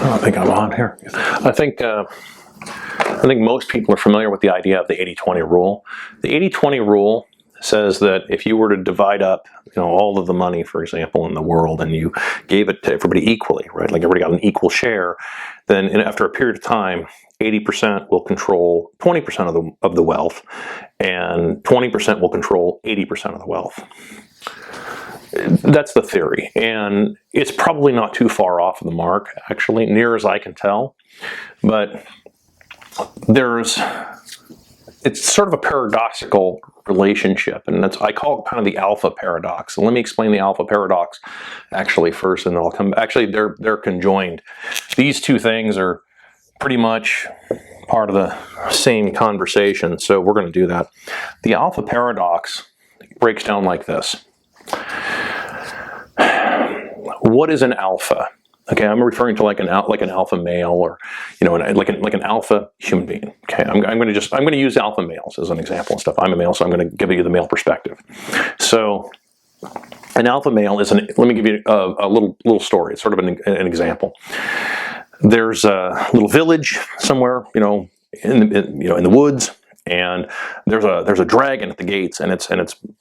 I think I'm on here. I think most people are familiar with the idea of the 80-20 rule. The 80-20 rule says that if you were to divide up, all of the money, for example, in the world, and you gave it to everybody equally, right? Like everybody got an equal share, then after a period of time, 80% will control 20% of the wealth, and 20% will control 80% of the wealth. That's the theory, and it's probably not too far off of the mark, actually, near as I can tell. But it's sort of a paradoxical relationship, and I call it kind of the alpha paradox. So let me explain the alpha paradox actually first, and then I'll come. Actually, they're conjoined. These two things are pretty much part of the same conversation, so we're going to do that. The alpha paradox breaks down like this. What is an alpha? Okay, I'm referring to like an alpha male, or like an alpha human being. Okay, I'm going to use alpha males as an example and stuff. I'm a male, so I'm going to give you the male perspective. So, an alpha male is let me give you a little story. It's sort of an example. There's a little village somewhere, in the woods, and there's a dragon at the gates, and it's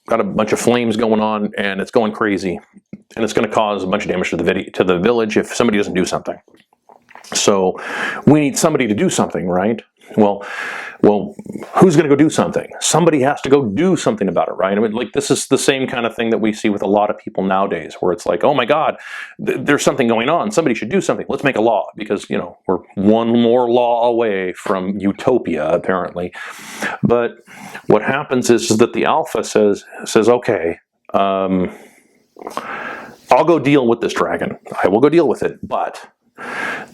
got a bunch of flames going on, and it's going crazy, and it's going to cause a bunch of damage to the village if somebody doesn't do something. So we need somebody to do something, right? Well, who's going to go do something? Somebody has to go do something about it, right? I mean, like, this is the same kind of thing that we see with a lot of people nowadays, where it's like, oh my God, there's something going on. Somebody should do something. Let's make a law, because, we're one more law away from utopia, apparently. But what happens is that the alpha says, okay, I'll go deal with this dragon. I will go deal with it. But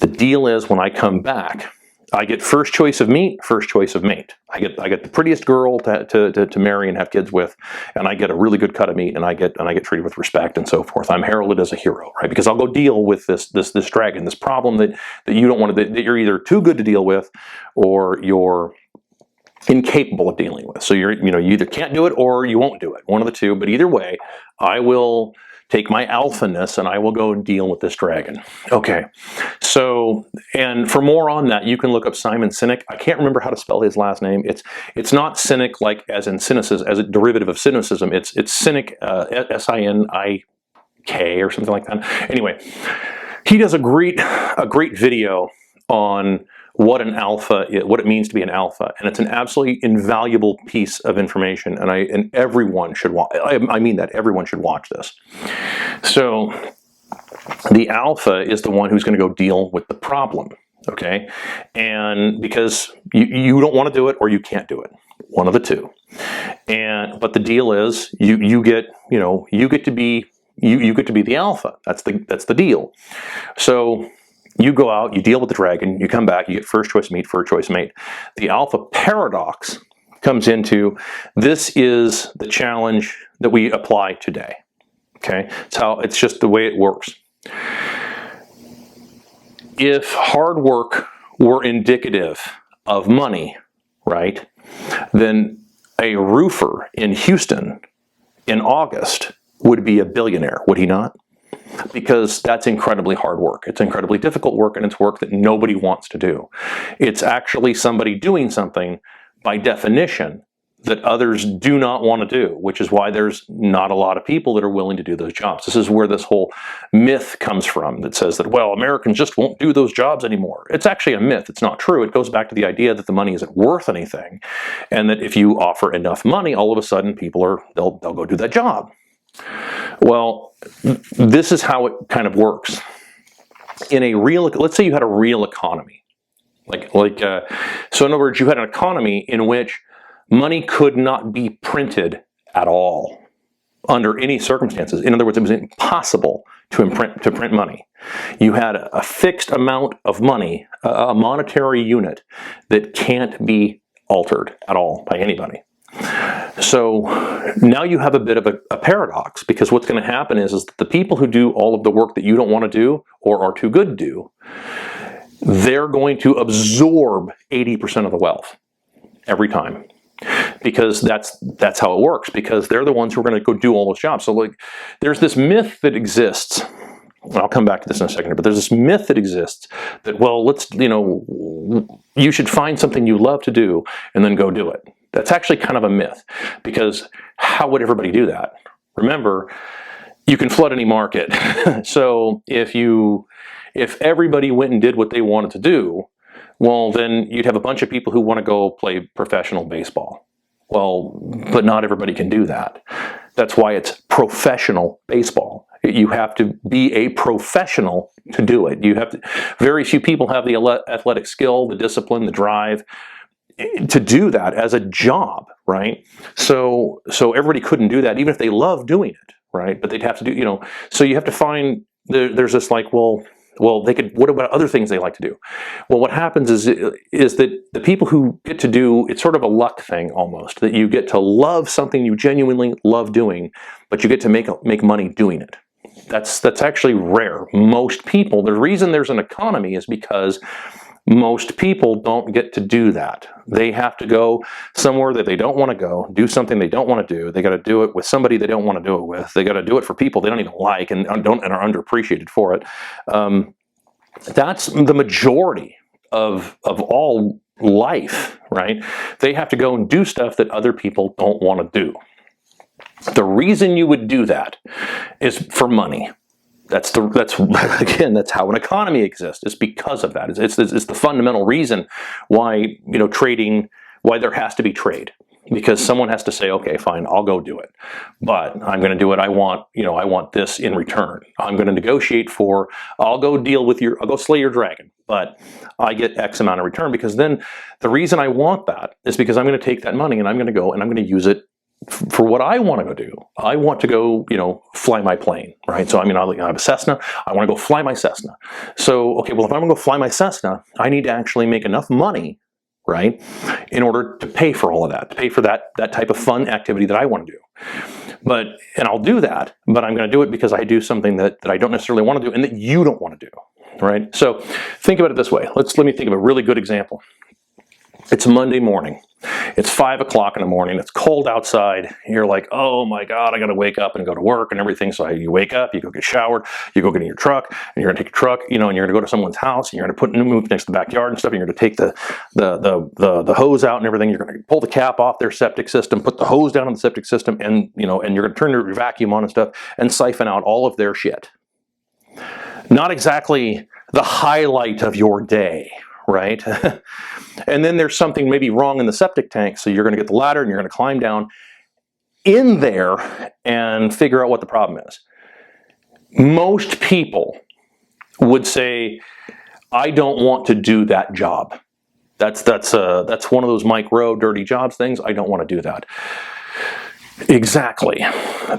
the deal is, when I come back, I get first choice of meat, first choice of mate. I get the prettiest girl to marry and have kids with, and I get a really good cut of meat, and I get treated with respect and so forth. I'm heralded as a hero, right? Because I'll go deal with this dragon, this problem that you don't want to, that you're either too good to deal with, or you're incapable of dealing with. So you either can't do it or you won't do it. One of the two. But either way, I will take my alphaness and I will go and deal with this dragon. Okay. So, and for more on that, you can look up Simon Sinek. I can't remember how to spell his last name. It's not cynic like as in cynicism, as a derivative of cynicism. It's cynic, S-I-N-I-K or something like that. Anyway, he does a great video on what it means to be an alpha, and it's an absolutely invaluable piece of information, and everyone should watch. I mean that everyone should watch this. So, the alpha is the one who's going to go deal with the problem, okay? And because you don't want to do it, or you can't do it, one of the two. But the deal is, you get to be the alpha. That's the deal. So, you go out, you deal with the dragon, you come back, you get first choice meat, first choice mate. The alpha paradox comes into, this is the challenge that we apply today. Okay? It's just the way it works. If hard work were indicative of money, right, then a roofer in Houston in August would be a billionaire, would he not? Because that's incredibly hard work. It's incredibly difficult work, and it's work that nobody wants to do. It's actually somebody doing something, by definition, that others do not want to do, which is why there's not a lot of people that are willing to do those jobs. This is where this whole myth comes from that says that, well, Americans just won't do those jobs anymore. It's actually a myth. It's not true. It goes back to the idea that the money isn't worth anything, and that if you offer enough money, all of a sudden they'll go do that job. Well, this is how it kind of works. Let's say you had a real economy, so in other words, you had an economy in which money could not be printed at all under any circumstances. In other words, it was impossible to print money. You had a fixed amount of money, a monetary unit that can't be altered at all by anybody. So now you have a bit of a paradox, because what's going to happen is that the people who do all of the work that you don't want to do or are too good to do, they're going to absorb 80% of the wealth every time, because that's how it works, because they're the ones who are going to go do all those jobs. So there's this myth that exists I'll come back to this in a second, but there's this myth that exists that, well, you should find something you love to do and then go do it. That's actually kind of a myth, because how would everybody do that? Remember, you can flood any market. So if everybody went and did what they wanted to do, well, then you'd have a bunch of people who want to go play professional baseball. Well, but not everybody can do that. That's why it's professional baseball. You have to be a professional to do it. Very few people have the athletic skill, the discipline, the drive to do that as a job, right? So everybody couldn't do that, even if they love doing it, right? But they'd have to do, so you have to find, there's this like, well, they could, what about other things they like to do? Well, what happens is that the people who get to do, it's sort of a luck thing almost, that you get to love something you genuinely love doing, but you get to make money doing it. That's actually rare. Most people, the reason there's an economy is because most people don't get to do that. They have to go somewhere that they don't want to go, do something they don't want to do. They got to do it with somebody they don't want to do it with. They got to do it for people they don't even like and are underappreciated for it. That's the majority of all life, right? They have to go and do stuff that other people don't want to do. The reason you would do that is for money. That's how an economy exists. It's because of that. It's the fundamental reason why trading, why there has to be trade, because someone has to say, okay, fine, I'll go do it, but I'm going to do it. I want this in return. I'm going to negotiate for. I'll go slay your dragon, but I get X amount in return, because then the reason I want that is because I'm going to take that money and I'm going to go and I'm going to use it for what I want to go do. I want to go, fly my plane, right? So, I have a Cessna. I want to go fly my Cessna. So, okay, well, if I'm going to go fly my Cessna, I need to actually make enough money, right, in order to pay for all of that, to pay for that type of fun activity that I want to do. And I'll do that, but I'm going to do it because I do something that I don't necessarily want to do and that you don't want to do, right? So, think about it this way. Let me think of a really good example. It's Monday morning. It's 5 o'clock in the morning. It's cold outside. You're like, oh my God, I got to wake up and go to work and everything. So you wake up, you go get showered, you go get in your truck, and you're going to take your truck, and you're going to go to someone's house, and you're going to move next to the backyard and stuff, and you're going to take the hose out and everything. You're going to pull the cap off their septic system, put the hose down on the septic system, and and you're going to turn your vacuum on and stuff and siphon out all of their shit. Not exactly the highlight of your day, right? And then there's something maybe wrong in the septic tank, so you're going to get the ladder and you're going to climb down in there and figure out what the problem is. Most people would say, I don't want to do that job. That's one of those micro dirty jobs things. I don't want to do that. Exactly.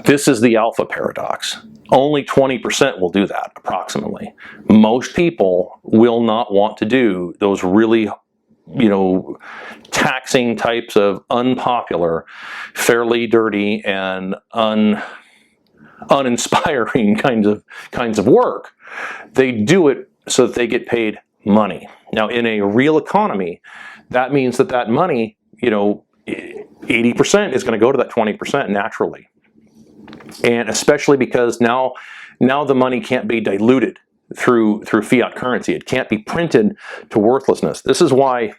This is the alpha paradox. Only 20% will do that, approximately. Most people will not want to do those really, taxing types of unpopular, fairly dirty, and uninspiring kinds of work. They do it so that they get paid money. Now, in a real economy, that means that money, 80% is going to go to that 20% naturally. And especially because now the money can't be diluted through fiat currency. It can't be printed to worthlessness. This is why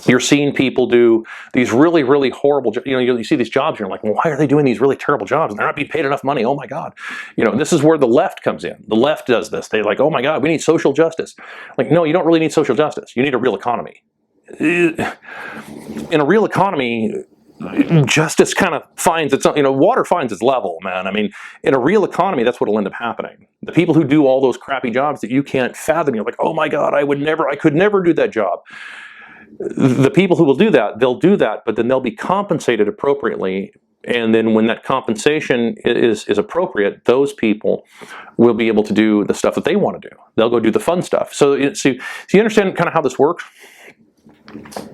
you're seeing people do these really, really horrible jobs. You see these jobs, and you're like, well, why are they doing these really terrible jobs? And they're not being paid enough money. Oh my God. This is where the left comes in. The left does this. They're like, oh my God, we need social justice. Like, no, you don't really need social justice. You need a real economy. In a real economy, justice kind of finds its own, water finds its level, man. In a real economy, that's what'll end up happening. The people who do all those crappy jobs that you can't fathom, you're like, oh my God, I could never do that job. The people who will do that, they'll do that, but then they'll be compensated appropriately. And then when that compensation is appropriate, those people will be able to do the stuff that they want to do. They'll go do the fun stuff. So you understand kind of how this works?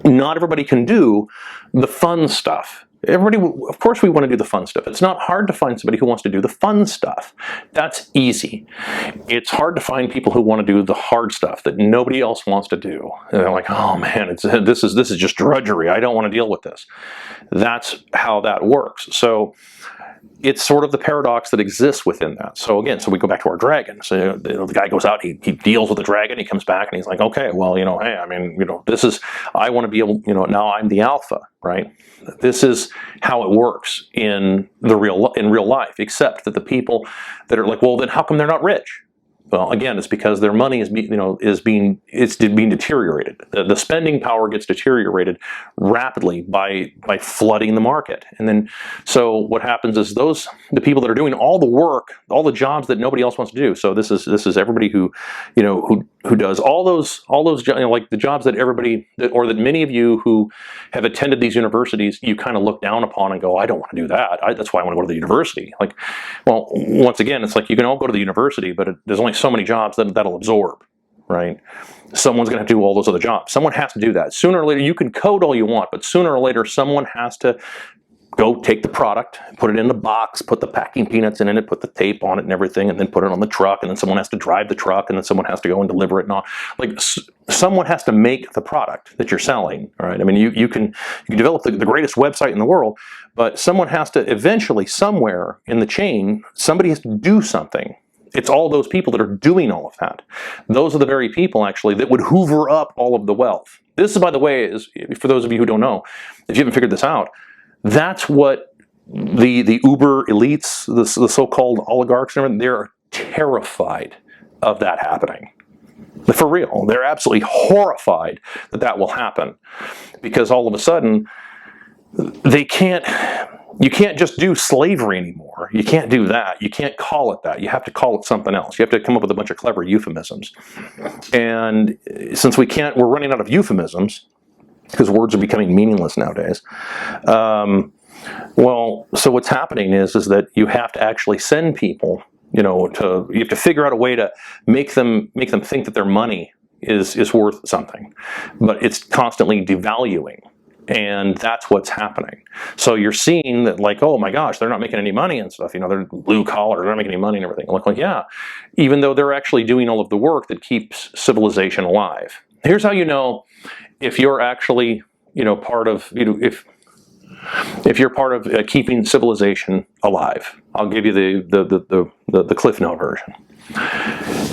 Not everybody can do the fun stuff. Of course we want to do the fun stuff. It's not hard to find somebody who wants to do the fun stuff. That's easy. It's hard to find people who want to do the hard stuff that nobody else wants to do. And they're like, oh man, this is just drudgery. I don't want to deal with this. That's how that works. So it's sort of the paradox that exists within that. So again, so we go back to our dragon. So the guy goes out, he deals with the dragon, he comes back, and he's like, okay, well, hey, I mean, this is, I want to be able, now I'm the alpha, right? This is how it works in real life, except that the people that are like, well, then how come they're not rich? Well, again, it's because their money is being deteriorated. The spending power gets deteriorated rapidly by flooding the market, and then so what happens is the people that are doing all the work, all the jobs that nobody else wants to do. So this is everybody who does all those like the jobs that everybody or that many of you who have attended these universities, you kind of look down upon and go, I don't want to do that. That's why I want to go to the university. Like, well, once again, it's like you can all go to the university, but there's only so many jobs that'll absorb, right? Someone's going to have to do all those other jobs. Someone has to do that. Sooner or later, you can code all you want, but sooner or later, someone has to go take the product, put it in the box, put the packing peanuts in it, put the tape on it and everything, and then put it on the truck, and then someone has to drive the truck, and then someone has to go and deliver it and all. Like, someone has to make the product that you're selling, right? I mean, you can develop the greatest website in the world, but someone has to eventually, somewhere in the chain, somebody has to do something. It's all those people that are doing all of that. Those are the very people, actually, that would hoover up all of the wealth. This, by the way, is, for those of you who don't know, if you haven't figured this out, that's what the uber elites, the so-called oligarchs, and everything, they're terrified of that happening. For real. They're absolutely horrified that that will happen. Because all of a sudden, you can't just do slavery anymore. You can't do that. You can't call it that. You have to call it something else. You have to come up with a bunch of clever euphemisms. And since we're running out of euphemisms, because words are becoming meaningless nowadays. Well, so what's happening is that you have to actually send people, you have to figure out a way to make them think that their money is worth something, but it's constantly devaluing. And that's what's happening. So you're seeing that, like, oh my gosh, they're not making any money and stuff. They're blue collar, they're not making any money and everything. I'm like, yeah, even though they're actually doing all of the work that keeps civilization alive. Here's how you know if you're actually, part of, if you're part of keeping civilization alive. I'll give you the Cliff Note version.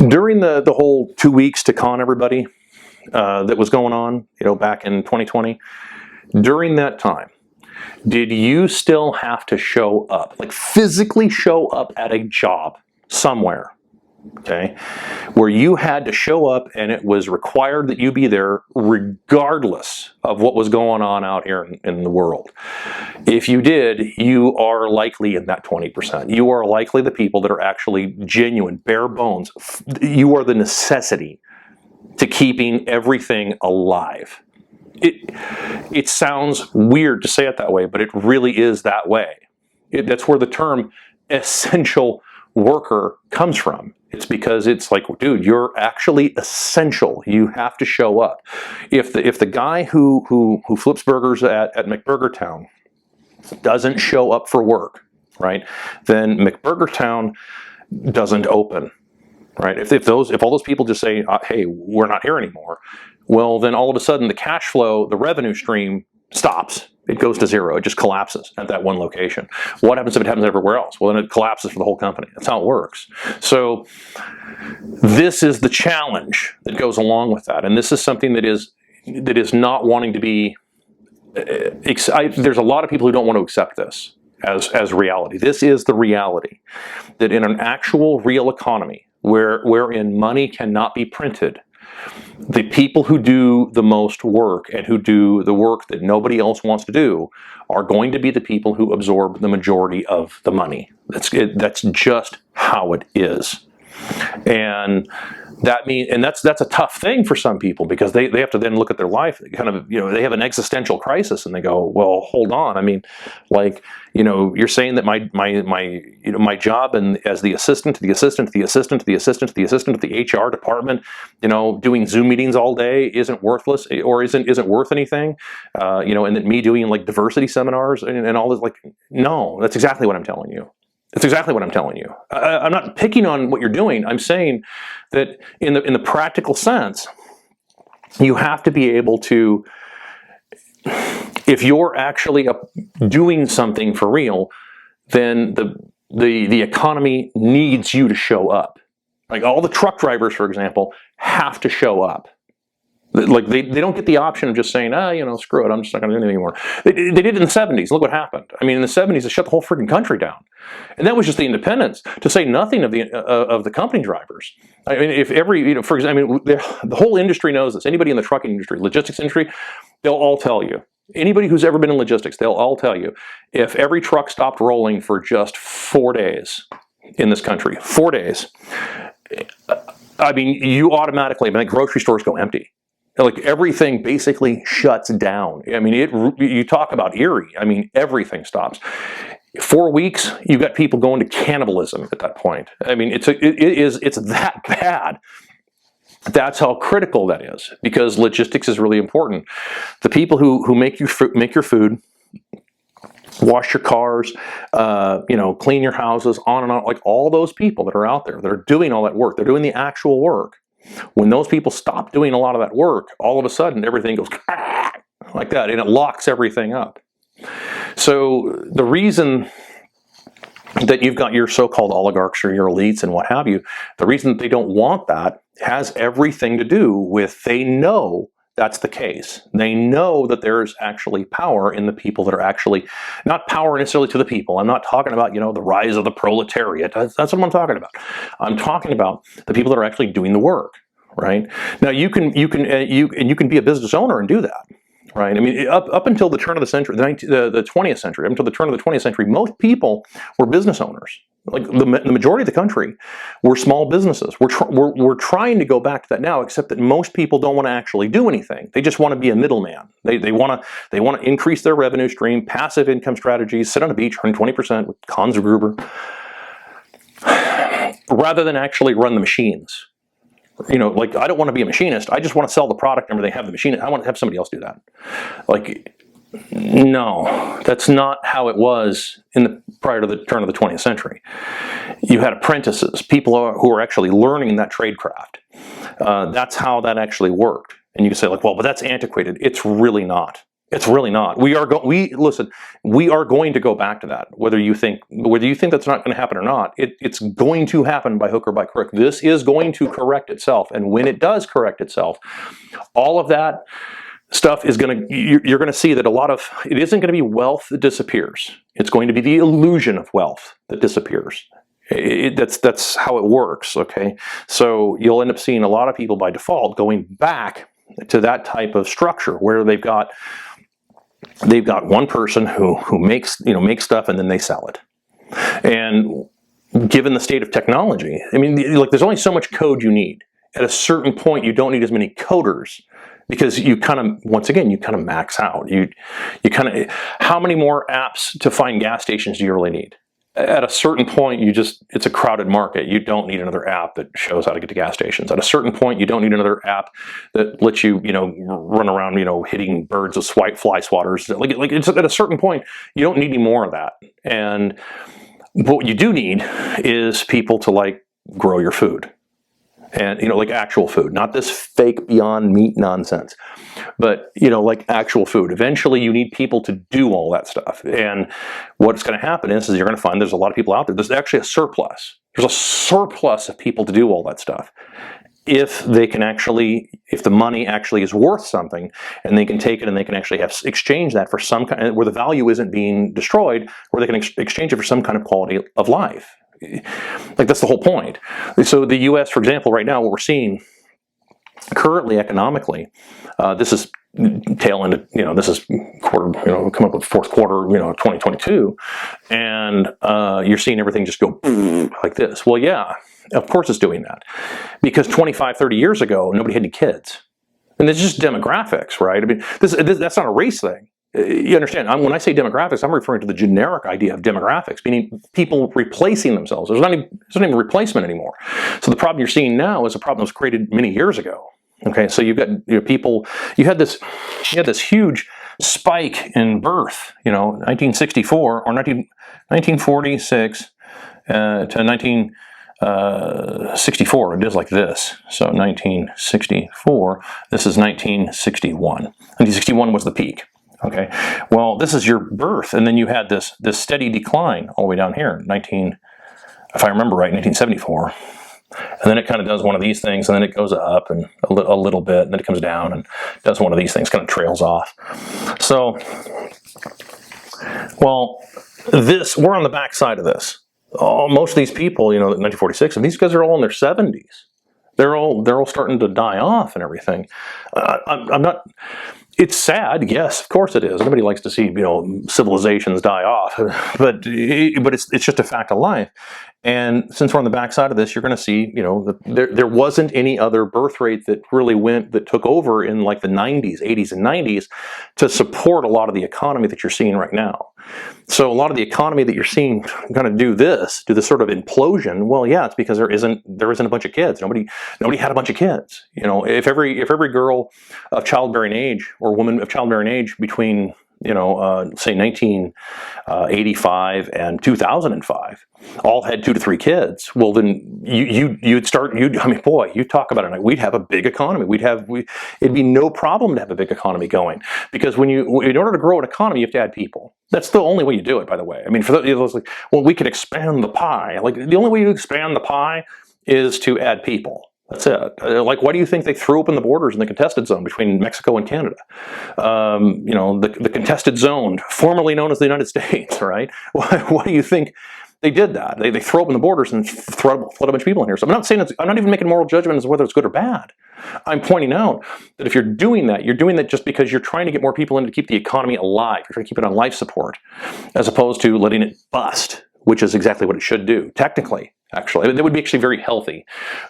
During the whole 2 weeks to con everybody that was going on, back in 2020. During that time, did you still have to show up, like physically show up at a job somewhere, okay, where you had to show up and it was required that you be there regardless of what was going on out here in the world? If you did, you are likely in that 20%. You are likely the people that are actually genuine, bare bones. You are the necessity to keeping everything alive. It sounds weird to say it that way, but it really is that way. That's where the term essential worker comes from. It's because it's like, dude, you're actually essential. You have to show up. If the guy who flips burgers at McBurgertown doesn't show up for work, right, then McBurgertown doesn't open. Right? If all those people just say, hey, we're not here anymore, well, then all of a sudden the cash flow, the revenue stream stops. It goes to zero. It just collapses at that one location. What happens if it happens everywhere else? Well, then it collapses for the whole company. That's how it works. So this is the challenge that goes along with that. And this is something that is not wanting to be, there's a lot of people who don't want to accept this as reality. This is the reality, that in an actual real economy, wherein money cannot be printed, the people who do the most work and who do the work that nobody else wants to do are going to be the people who absorb the majority of the money. That's just how it is. And that's a tough thing for some people, because they have to then look at their life, kind of, they have an existential crisis, and they go, well, hold on. I mean, like, you're saying that my job and as the assistant to the assistant to the assistant to the assistant to the assistant to the HR department, doing Zoom meetings all day isn't worthless, or isn't worth anything, and that me doing like diversity seminars and all this, like, no, that's exactly what I'm telling you. That's exactly what I'm telling you. I'm not picking on what you're doing. I'm saying that in the practical sense, you have to be able to, if you're actually doing something for real, then the economy needs you to show up. Like all the truck drivers, for example, have to show up. Like they don't get the option of just saying, screw it, I'm just not going to do anything anymore. They did it in the 70s. Look what happened. I mean, in the 70s, they shut the whole freaking country down. And that was just the independents, to say nothing of the company drivers. I mean, if every, for example, the whole industry knows this. Anybody in the trucking industry, logistics industry, they'll all tell you. Anybody who's ever been in logistics, they'll all tell you, if every truck stopped rolling for just 4 days in this country, 4 days, I mean, you automatically, grocery stores go empty. Like everything basically shuts down. I mean, you talk about eerie. I mean, everything stops. 4 weeks, you've got people going to cannibalism at that point. I mean, it's that bad. That's how critical that is, because logistics is really important. The people who make your food, wash your cars, clean your houses, on and on, like all those people that are out there that are doing all that work, they're doing the actual work. When those people stop doing a lot of that work, all of a sudden everything goes like that, and it locks everything up. So the reason that you've got your so-called oligarchs or your elites and what have you, the reason that they don't want that has everything to do with, they know that's the case. They know that there's actually power in the people that are actually, not power necessarily to the people. I'm not talking about, the rise of the proletariat. That's what I'm talking about. I'm talking about the people that are actually doing the work, right? Now you can be a business owner and do that. Right. I mean, up until the turn of the century, the 20th century, up until the turn of the 20th century, most people were business owners. Like the majority of the country were small businesses. We're trying to go back to that now, except that most people don't want to actually do anything. They just want to be a middleman. They want to increase their revenue stream, passive income strategies, sit on a beach, earn 20% with Hans Gruber, rather than actually run the machines. Like I don't want to be a machinist. I just want to sell the product and they have the machine. I want to have somebody else do that. Like, no, that's not how it was prior to the turn of the 20th century. You had apprentices, people who are actually learning that trade craft. That's how that actually worked. And you can say like, well, but that's antiquated. It's really not. It's really not. We are going to go back to that. Whether you think that's not going to happen or not, it's going to happen by hook or by crook. This is going to correct itself, and when it does correct itself, all of that stuff is going to. You're going to see that it isn't going to be wealth that disappears. It's going to be the illusion of wealth that disappears. That's how it works. Okay, so you'll end up seeing a lot of people by default going back to that type of structure where they've got one person who makes stuff and then they sell it. And given the state of technology, I mean, like there's only so much code you need. At a certain point, you don't need as many coders because you kind of max out. How many more apps to find gas stations do you really need? At a certain point, it's a crowded market. You don't need another app that shows how to get to gas stations. At a certain point, you don't need another app that lets you, run around, hitting birds with fly swatters. Like it's at a certain point, you don't need any more of that. And what you do need is people to grow your food. And, like actual food, not this fake Beyond Meat nonsense, but, like actual food. Eventually you need people to do all that stuff. And what's going to happen is you're going to find there's a lot of people out there. There's actually a surplus. There's a surplus of people to do all that stuff. If the money actually is worth something, and they can take it and they can actually exchange that for some kind, where the value isn't being destroyed, where they can exchange it for some kind of quality of life. Like that's the whole point. So the U.S., for example, right now, what we're seeing currently economically, this is tail end. This is quarter. Come up with fourth quarter. 2022, and you're seeing everything just go like this. Well, yeah, of course it's doing that, because 25, 30 years ago, nobody had any kids, and it's just demographics, right? I mean, that's not a race thing. You understand? When I say demographics, I'm referring to the generic idea of demographics, meaning people replacing themselves. There's not even replacement anymore. So the problem you're seeing now is a problem that was created many years ago. Okay, so you've got people. You had this huge spike in birth. 1964 or 1946 to 1964. It is like this. So 1964. This is 1961. 1961 was the peak. Okay, well, this is your birth, and then you had this steady decline all the way down here, if I remember right, 1974. And then it kind of does one of these things, and then it goes up and a little bit, and then it comes down and does one of these things, kind of trails off. So, well, we're on the back side of this. Most of these people, 1946, and these guys are all in their 70s. They're all starting to die off and everything. I'm not. It's sad, yes, of course it is. Nobody likes to see civilizations die off, but it's just a fact of life. And since we're on the backside of this, you're going to see there wasn't any other birth rate that took over in like the 90s, 80s, and 90s to support a lot of the economy that you're seeing right now. So a lot of the economy that you're seeing kind of do this sort of implosion. Well, yeah, it's because there isn't a bunch of kids. Nobody had a bunch of kids. If every girl of childbearing age or woman of childbearing age between say 1985 and 2005 all had 2 to 3 kids, well then you'd talk about it. We'd have a big economy. It'd be no problem to have a big economy going, because in order to grow an economy, you have to add people. That's the only way you do it, by the way. I mean, we can expand the pie. Like, the only way you expand the pie is to add people. That's it. Like, why do you think they threw open the borders in the contested zone between Mexico and Canada? The contested zone, formerly known as the United States, right? Why do you think they did that? They throw open the borders and flood a bunch of people in here. So I'm not even making moral judgment as to whether it's good or bad. I'm pointing out that if you're doing that just because you're trying to get more people in to keep the economy alive. You're trying to keep it on life support, as opposed to letting it bust, which is exactly what it should do, technically. Actually, that would be actually very healthy.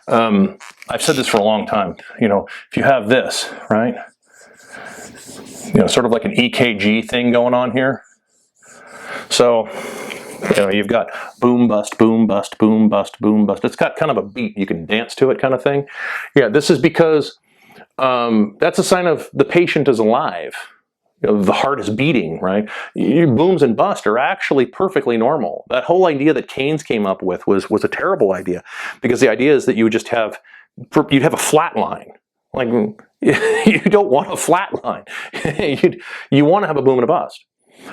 I've said this for a long time. If you have this, right, sort of like an EKG thing going on here. So, you've got boom, bust, boom, bust, boom, bust, boom, bust. It's got kind of a beat. You can dance to it kind of thing. Yeah, this is because that's a sign of the patient is alive. The heart is beating, right? Booms and busts are actually perfectly normal. That whole idea that Keynes came up with was a terrible idea, because the idea is that you'd have a flat line. Like, you don't want a flat line. You want to have a boom and a bust.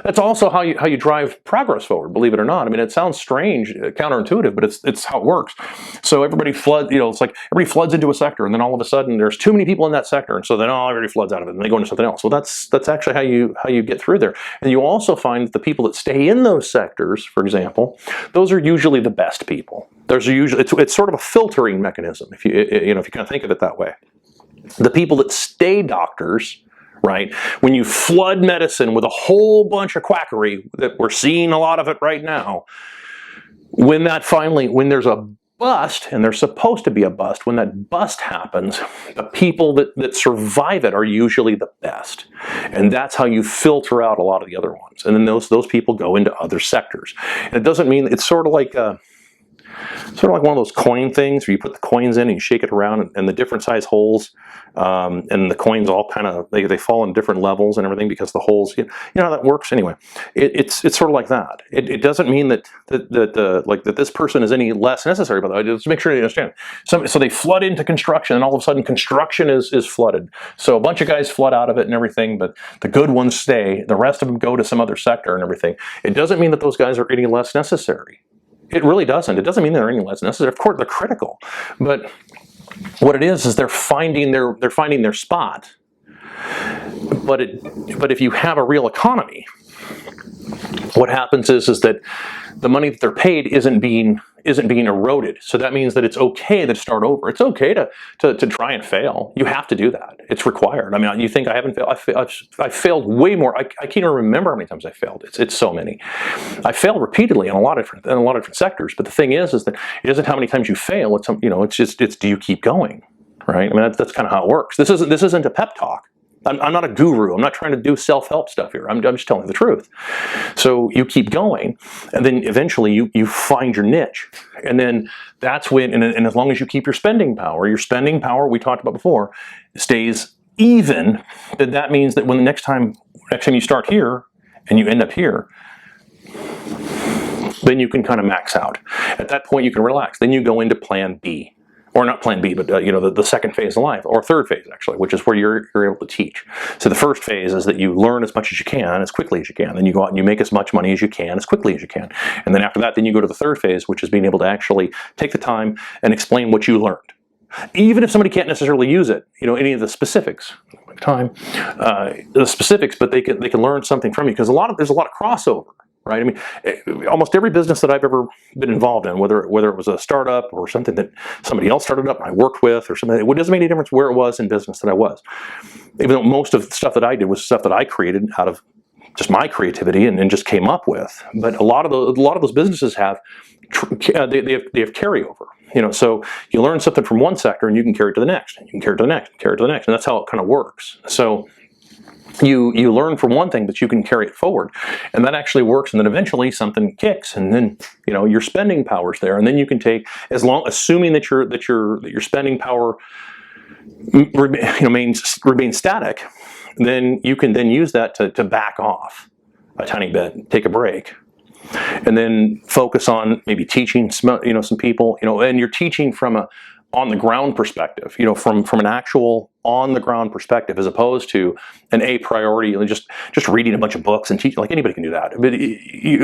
That's also how you drive progress forward, believe it or not. I mean, it sounds strange, counterintuitive, but it's how it works. So everybody floods, it's like everybody floods into a sector, and then all of a sudden there's too many people in that sector, and so then everybody floods out of it, and they go into something else. Well, that's actually how you get through there. And you also find that the people that stay in those sectors, for example, those are usually the best people. It's sort of a filtering mechanism, if you kind of think of it that way. The people that stay doctors, right? When you flood medicine with a whole bunch of quackery, that we're seeing a lot of it right now, when there's a bust, and there's supposed to be a bust, when that bust happens, the people that survive it are usually the best. And that's how you filter out a lot of the other ones. And then those people go into other sectors. And it doesn't mean, it's sort of like one of those coin things where you put the coins in and you shake it around, and the different size holes, and the coins all kind of, they fall in different levels and everything, because the holes, you know how that works anyway. It's sort of like that. It doesn't mean that this person is any less necessary, by the way. Just make sure you understand. So they flood into construction, and all of a sudden construction is flooded. So a bunch of guys flood out of it and everything, but the good ones stay. The rest of them go to some other sector and everything. It doesn't mean that those guys are any less necessary. It really doesn't. It doesn't mean they're any less necessary. Of course, they're critical, but what it is they're finding their spot. But if you have a real economy, what happens is that the money that they're paid isn't being eroded. So that means that it's okay to start over. It's okay to try and fail. You have to do that. It's required. I mean, you think I haven't failed? I've failed way more. I can't even remember how many times I failed. It's so many. I failed repeatedly in a lot of different sectors. But the thing is that it isn't how many times you fail. It's do you keep going, right? I mean, that's kind of how it works. This isn't a pep talk. I'm not a guru. I'm not trying to do self-help stuff here. I'm just telling you the truth. So you keep going, and then eventually you find your niche. And then that's when, and as long as you keep your spending power, we talked about before, stays even, then that means that when the next time you start here and you end up here, then you can kind of max out. At that point, you can relax. Then you go into plan B. or not plan B, but the second phase of life, or third phase actually, which is where you're able to teach. So the first phase is that you learn as much as you can, as quickly as you can. Then you go out and you make as much money as you can, as quickly as you can. And then after that, then you go to the third phase, which is being able to actually take the time and explain what you learned. Even if somebody can't necessarily use it, any of the specifics, the specifics, but they can learn something from you, because there's a lot of crossover. Right? I mean, almost every business that I've ever been involved in, whether it was a startup or something that somebody else started up and I worked with, or something, it doesn't make any difference where it was in business that I was. Even though most of the stuff that I did was stuff that I created out of just my creativity and just came up with. But a lot of those businesses have they have carryover. So you learn something from one sector and you can carry it to the next, and you can carry it to the next, and carry it to the next, and that's how it kind of works. So you learn from one thing, but you can carry it forward, and that actually works. And then eventually something kicks, and then your spending power's there, and then you can take, assuming that your spending power remains static, then you can then use that to back off a tiny bit, take a break, and then focus on maybe teaching some people, and you're teaching from a on the ground perspective, from an actual on the ground perspective, as opposed to an a priority, just reading a bunch of books and teaching. Like, anybody can do that, but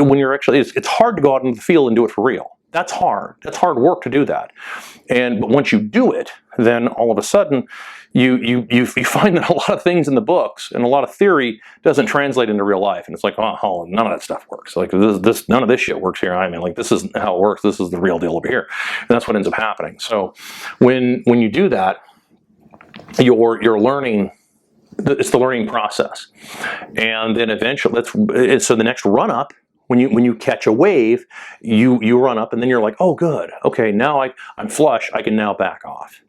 when you're actually, it's hard to go out into the field and do it for real. That's hard. That's hard work to do that. But once you do it, then all of a sudden you find that a lot of things in the books and a lot of theory doesn't translate into real life, and it's like, oh, none of that stuff works. Like, none of this shit works here. I mean, like, this isn't how it works. This is the real deal over here, and that's what ends up happening. So when you do that, you're learning. It's the learning process, and then eventually, so the next run up. When you catch a wave, you run up, and then you're like, oh, good, okay, now I'm flush. I can now back off.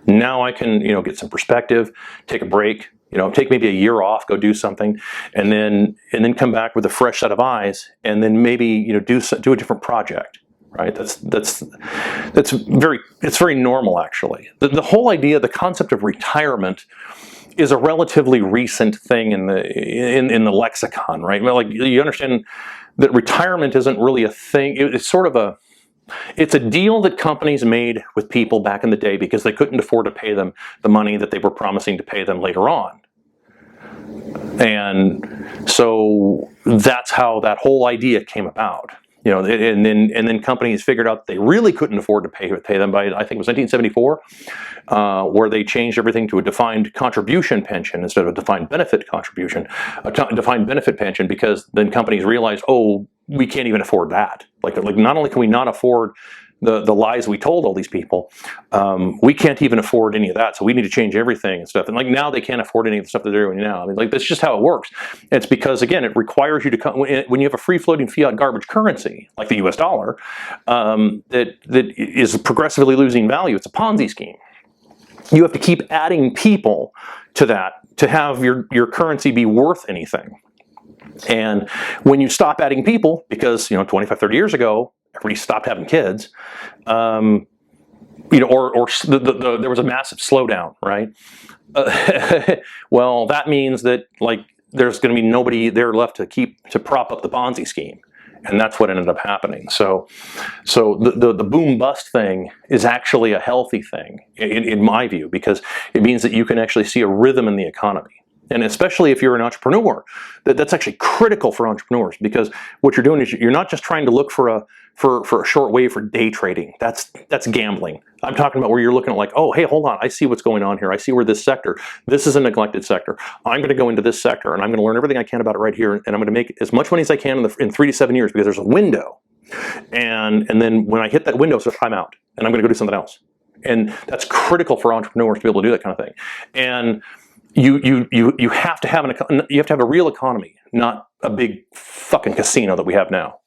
Now I can get some perspective, take a break, take maybe a year off, go do something, and then come back with a fresh set of eyes, and then maybe do a different project. Right? That's very normal, actually. The whole idea, the concept of retirement, is a relatively recent thing in the lexicon, right? Well, like, you understand that retirement isn't really a thing. It's a deal that companies made with people back in the day because they couldn't afford to pay them the money that they were promising to pay them later on. And so that's how that whole idea came about. And then companies figured out they really couldn't afford to pay them by, I think it was 1974, where they changed everything to a defined contribution pension instead of a defined benefit contribution, a defined benefit pension, because then companies realized, oh, we can't even afford that. Like not only can we not afford the lies we told all these people, we can't even afford any of that. So we need to change everything and stuff. And like, now they can't afford any of the stuff that they're doing now. I mean, like, that's just how it works. It's because, again, it requires you to come, when you have a free-floating fiat garbage currency like the US dollar, that is progressively losing value. It's a Ponzi scheme. You have to keep adding people to that to have your currency be worth anything. And when you stop adding people, because 25, 30 years ago, everybody stopped having kids, or there was a massive slowdown, right? Well, that means that, like, there's going to be nobody there left to prop up the Ponzi scheme, and that's what ended up happening. So the boom bust thing is actually a healthy thing in my view, because it means that you can actually see a rhythm in the economy. And especially if you're an entrepreneur, that's actually critical for entrepreneurs, because what you're doing is you're not just trying to look for a short wave for day trading. That's gambling. I'm talking about where you're looking at, like, oh, hey, hold on, I see what's going on here. I see where this is a neglected sector. I'm going to go into this sector, and I'm going to learn everything I can about it right here, and I'm going to make as much money as I can in 3 to 7 years, because there's a window. And then when I hit that window, so I'm out, and I'm going to go do something else. And that's critical for entrepreneurs to be able to do that kind of thing. And you have to have a real economy, not a big fucking casino that we have now.